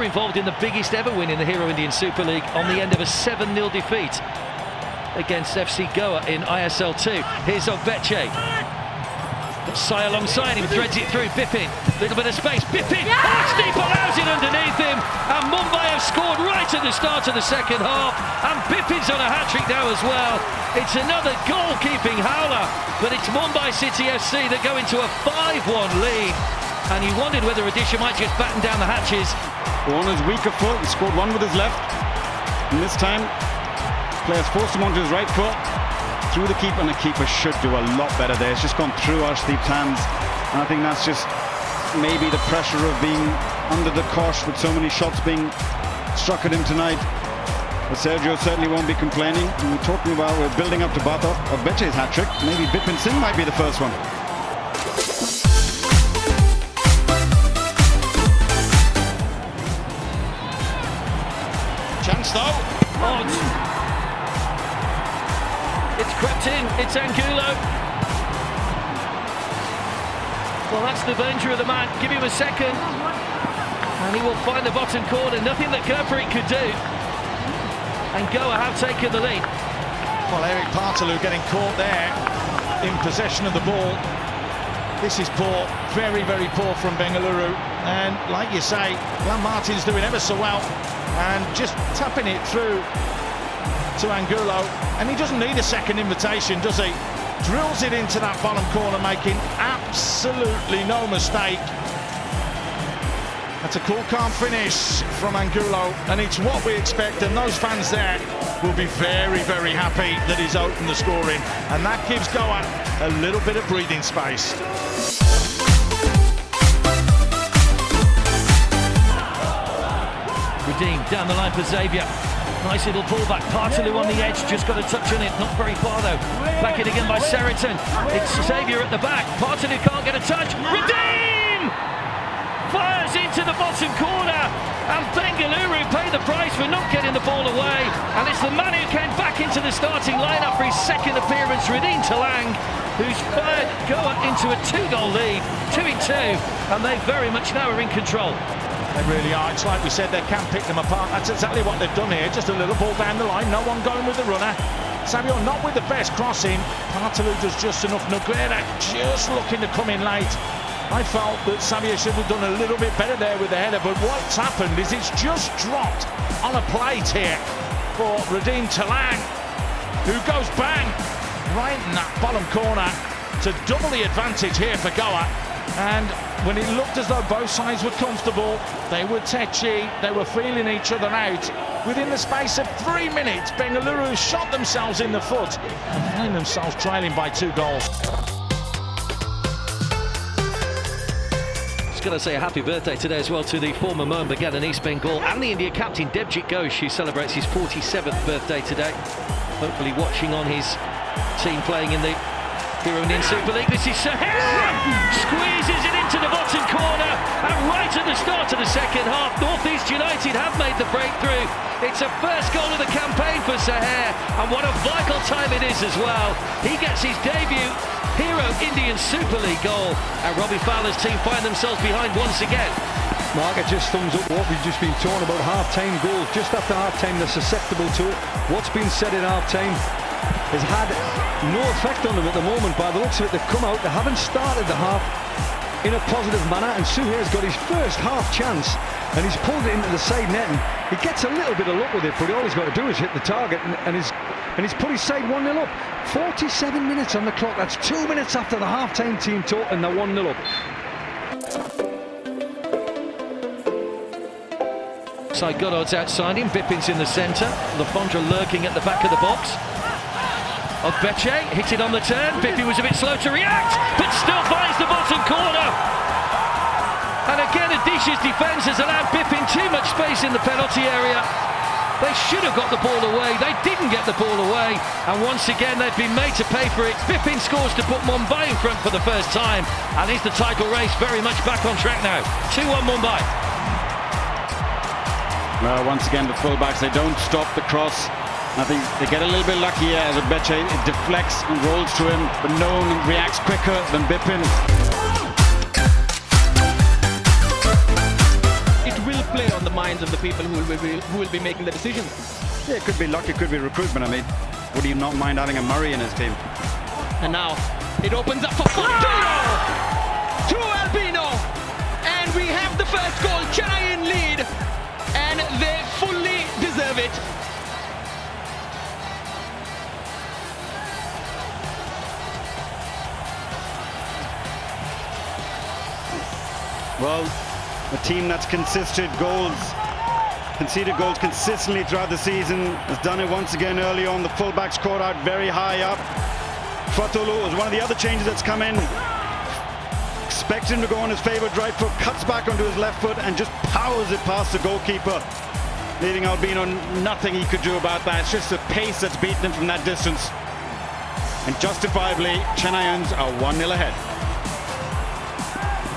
were involved in the biggest ever win in the Hero Indian Super League on the end of a 7-0 defeat against FC Goa in ISL 2. Here's Ogbeche. Got Sai alongside him, threads it through. Bipin, little bit of space. Bipin, deep allows it underneath him. And Mumbai have scored right at the start of the second half. And Bipin's on a hat-trick now as well. It's another goal-keeping howler. But it's Mumbai City FC that go into a 5-1 lead. And you wondered whether ODISHA might just batten down the hatches. On his weaker foot, he scored one with his left. And this time, players forced him onto his right foot. Through the keeper, and the keeper should do a lot better there. It's just gone through Arshdeep's hands, and I think that's just maybe the pressure of being under the cosh with so many shots being struck at him tonight. But Sergio certainly won't be complaining. And we're talking about we're building up to Bato of Beche's hat-trick. Maybe Bipin Singh might be the first one. Chance though. Oh, it's crept in, it's Angulo. Well, that's the danger of the man. Give him a second and he will find the bottom corner. Nothing that Gurpreet could do. And Goa have taken the lead. Well, Eric Partaloo getting caught there in possession of the ball. This is poor, very, very poor from Bengaluru. And like you say, Glenn Martin's doing ever so well and just tapping it through to Angulo, and he doesn't need a second invitation, does he? Drills it into that bottom corner, making absolutely no mistake. That's a cool, calm finish from Angulo, and it's what we expect, and those fans there will be very, very happy that he's opened the scoring, and that gives Goa a little bit of breathing space. Redeemed down the line for Xavier. Nice little pullback. Partaloo on the edge, just got a touch on it, not very far though. Back in again by Seriton. It's Xavier at the back. Partaloo can't get a touch. Redeem! Fires into the bottom corner, and Bengaluru pay the price for not getting the ball away. And it's the man who came back into the starting lineup for his second appearance, Tlang, who's fired Goa into a 2-goal lead, 2-2, and they very much now are in control. They really are. It's like we said, they can pick them apart. That's exactly what they've done here. Just a little ball down the line. No one going with the runner. Savio not with the best crossing. Partaloo does just enough. Noguera just looking to come in late. I felt that Savio should have done a little bit better there with the header. But what's happened is it's just dropped on a plate here for Tlang, who goes bang right in that bottom corner to double the advantage here for Goa. And when it looked as though both sides were comfortable, they were tetchy, they were feeling each other out. Within the space of 3 minutes, Bengaluru shot themselves in the foot and find themselves trailing by 2 goals. Just got to say a happy birthday today as well to the former Mohun, Bagan and East Bengal, and the India captain Devjit Ghosh, who celebrates his 47th birthday today. Hopefully watching on his team playing in the Hero Indian Super League. This is Suhair! Squeezes it into the bottom corner, and right at the start of the second half, North East United have made the breakthrough. It's a first goal of the campaign for Suhair, and what a vital time it is as well. He gets his debut Hero Indian Super League goal, and Robbie Fowler's team find themselves behind once again. Market just thumbs up what we've just been talking about, half-time goals. Just after half-time, they're susceptible to it. What's been said in half-time has had no effect on them at the moment. By the looks of it, they've come out, they haven't started the half in a positive manner, and Suhair's got his first half chance, and he's pulled it into the side net, and he gets a little bit of luck with it, but all he's got to do is hit the target, and he's put his side 1-0 up. 47 minutes on the clock, that's 2 minutes after the half-time team talk, and they're 1-0 up. Goddard's outside him, Bipin's in the centre, Lafondra lurking at the back of the box. Ogbeche hit it on the turn. Bipin was a bit slow to react, but still finds the bottom corner. And again, ODISHA's defence has allowed Bipin too much space in the penalty area. They should have got the ball away. They didn't get the ball away. And once again, they've been made to pay for it. Bipin scores to put Mumbai in front for the first time. And is the title race very much back on track now. 2-1 Mumbai. Well, once again, the fullbacks, they don't stop the cross. I think they get a little bit lucky here as Ogbeche. It deflects and rolls to him, but no one reacts quicker than Bipin. It will play on the minds people who will be making the decisions. Yeah, it could be luck, it could be recruitment. I mean, would he not mind having a Murray in his team? And now it opens up for Fatkhullo to Albino, and we have the first goal. CHENNAIYIN lead, and they fully deserve it. Well, a team that's conceded goals consistently throughout the season has done it once again early on. The fullbacks caught out very high up. FATKHULLO was one of the other changes that's come in. Expect him to go on his favoured right foot, cuts back onto his left foot and just powers it past the goalkeeper, leaving Albino nothing he could do about that. It's just the pace that's beaten him from that distance. And justifiably, CHENNAIYINs are 1-0 ahead.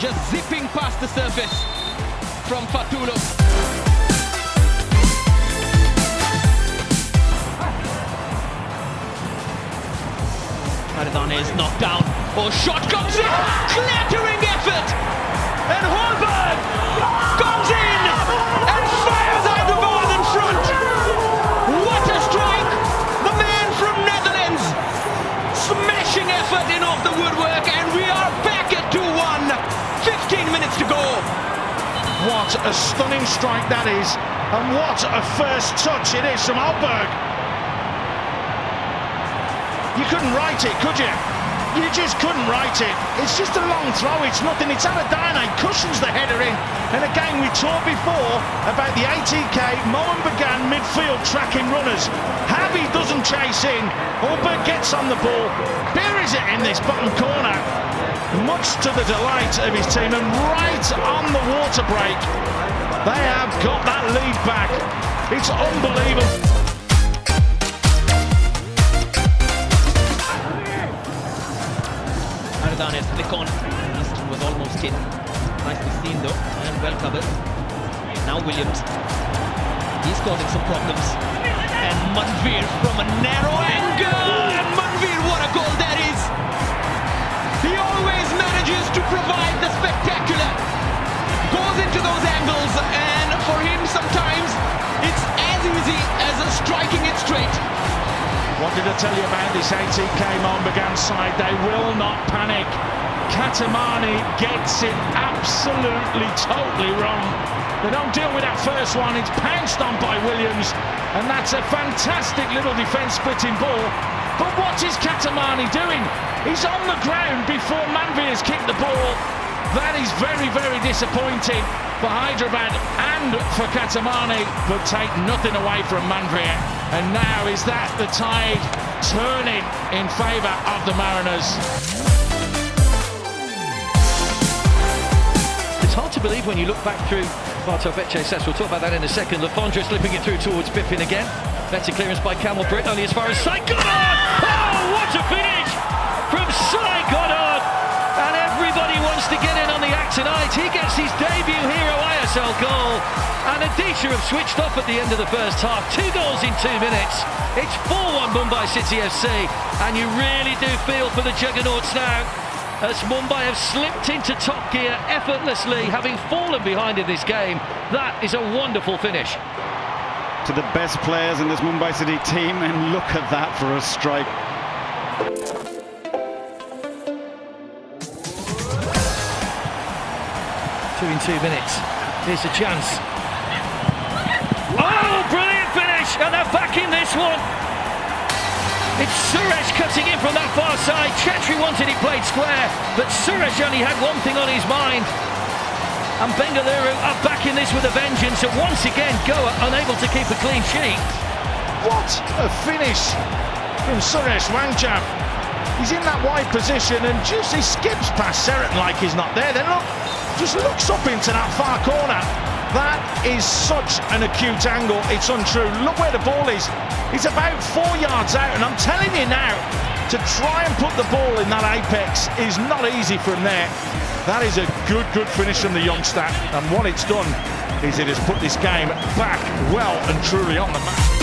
Just zipping past the surface from FATKHULLO. Maradona is knocked down. Oh, shot comes in! Clattering effort! And Alberg comes in and fires Hyderabad in front! What a strike! The man from Netherlands! Smashing effort in off the woodwork, and we are back at 2-1. 15 minutes to go. What a stunning strike that is, and what a first touch it is from Alberg. You couldn't write it, could you? You just couldn't write it. It's just a long throw, it's nothing. It's Aladane, cushions the header in. And again, we talked before about the ATK Mohun Bagan midfield tracking runners. Habby doesn't chase in. Alberg gets on the ball, buries it in this bottom corner, much to the delight of his team, and right on the water break, they have got that lead back. It's unbelievable. Maradona flick on. Easton was almost in. Nicely seen though, and well covered. Now Williams. He's causing some problems. And Manvir from a narrow angle. And Manvir, what a goal that is! He always manages to provide the spectacular. Goes into those angles, and for him sometimes it's as easy as striking it straight. What did I tell you about this ATK Mohun Bagan side? They will not panic. Katamani gets it absolutely, totally wrong. They don't deal with that first one. It's pounced on by Williams, and that's a fantastic little defence-splitting ball. But what is Katamani doing? He's on the ground before Manvir's kicked the ball. That is very, very disappointing for Hyderabad and for Katamani, but take nothing away from Manvir. And now is that the tide turning in favour of the Mariners? It's hard to believe when you look back through Bartolvecchia sets. We'll talk about that in a second. Lafondra slipping it through towards Bipin again. Better clearance by Campbell-Britt, only as far as Goddard! Oh, what a finish from Goddard! And everybody wants to get in on the act tonight. He gets his debut Hero ISL goal. And ODISHA have switched off at the end of the first half. 2 goals in 2 minutes. It's 4-1 Mumbai City FC. And you really do feel for the juggernauts now, as Mumbai have slipped into top gear effortlessly, having fallen behind in this game. That is a wonderful finish. To the best players in this Mumbai City team, and look at that for a strike. 2 in 2 minutes. Here's a chance. Oh, brilliant finish! And they're back in this one. It's Suresh cutting in from that far side. Chetri wanted it played square, but Suresh only had one thing on his mind. And Bengaluru are back in this with a vengeance. And once again, Goa unable to keep a clean sheet. What a finish from Suresh Wangjam. He's in that wide position and just he skips past Sheraton like he's not there. Then look, just looks up into that far corner. That is such an acute angle, it's untrue. Look where the ball is. He's about 4 yards out, and I'm telling you now, to try and put the ball in that apex is not easy from there. That is a good finish from the youngster, and what it's done is it has put this game back well and truly on the map.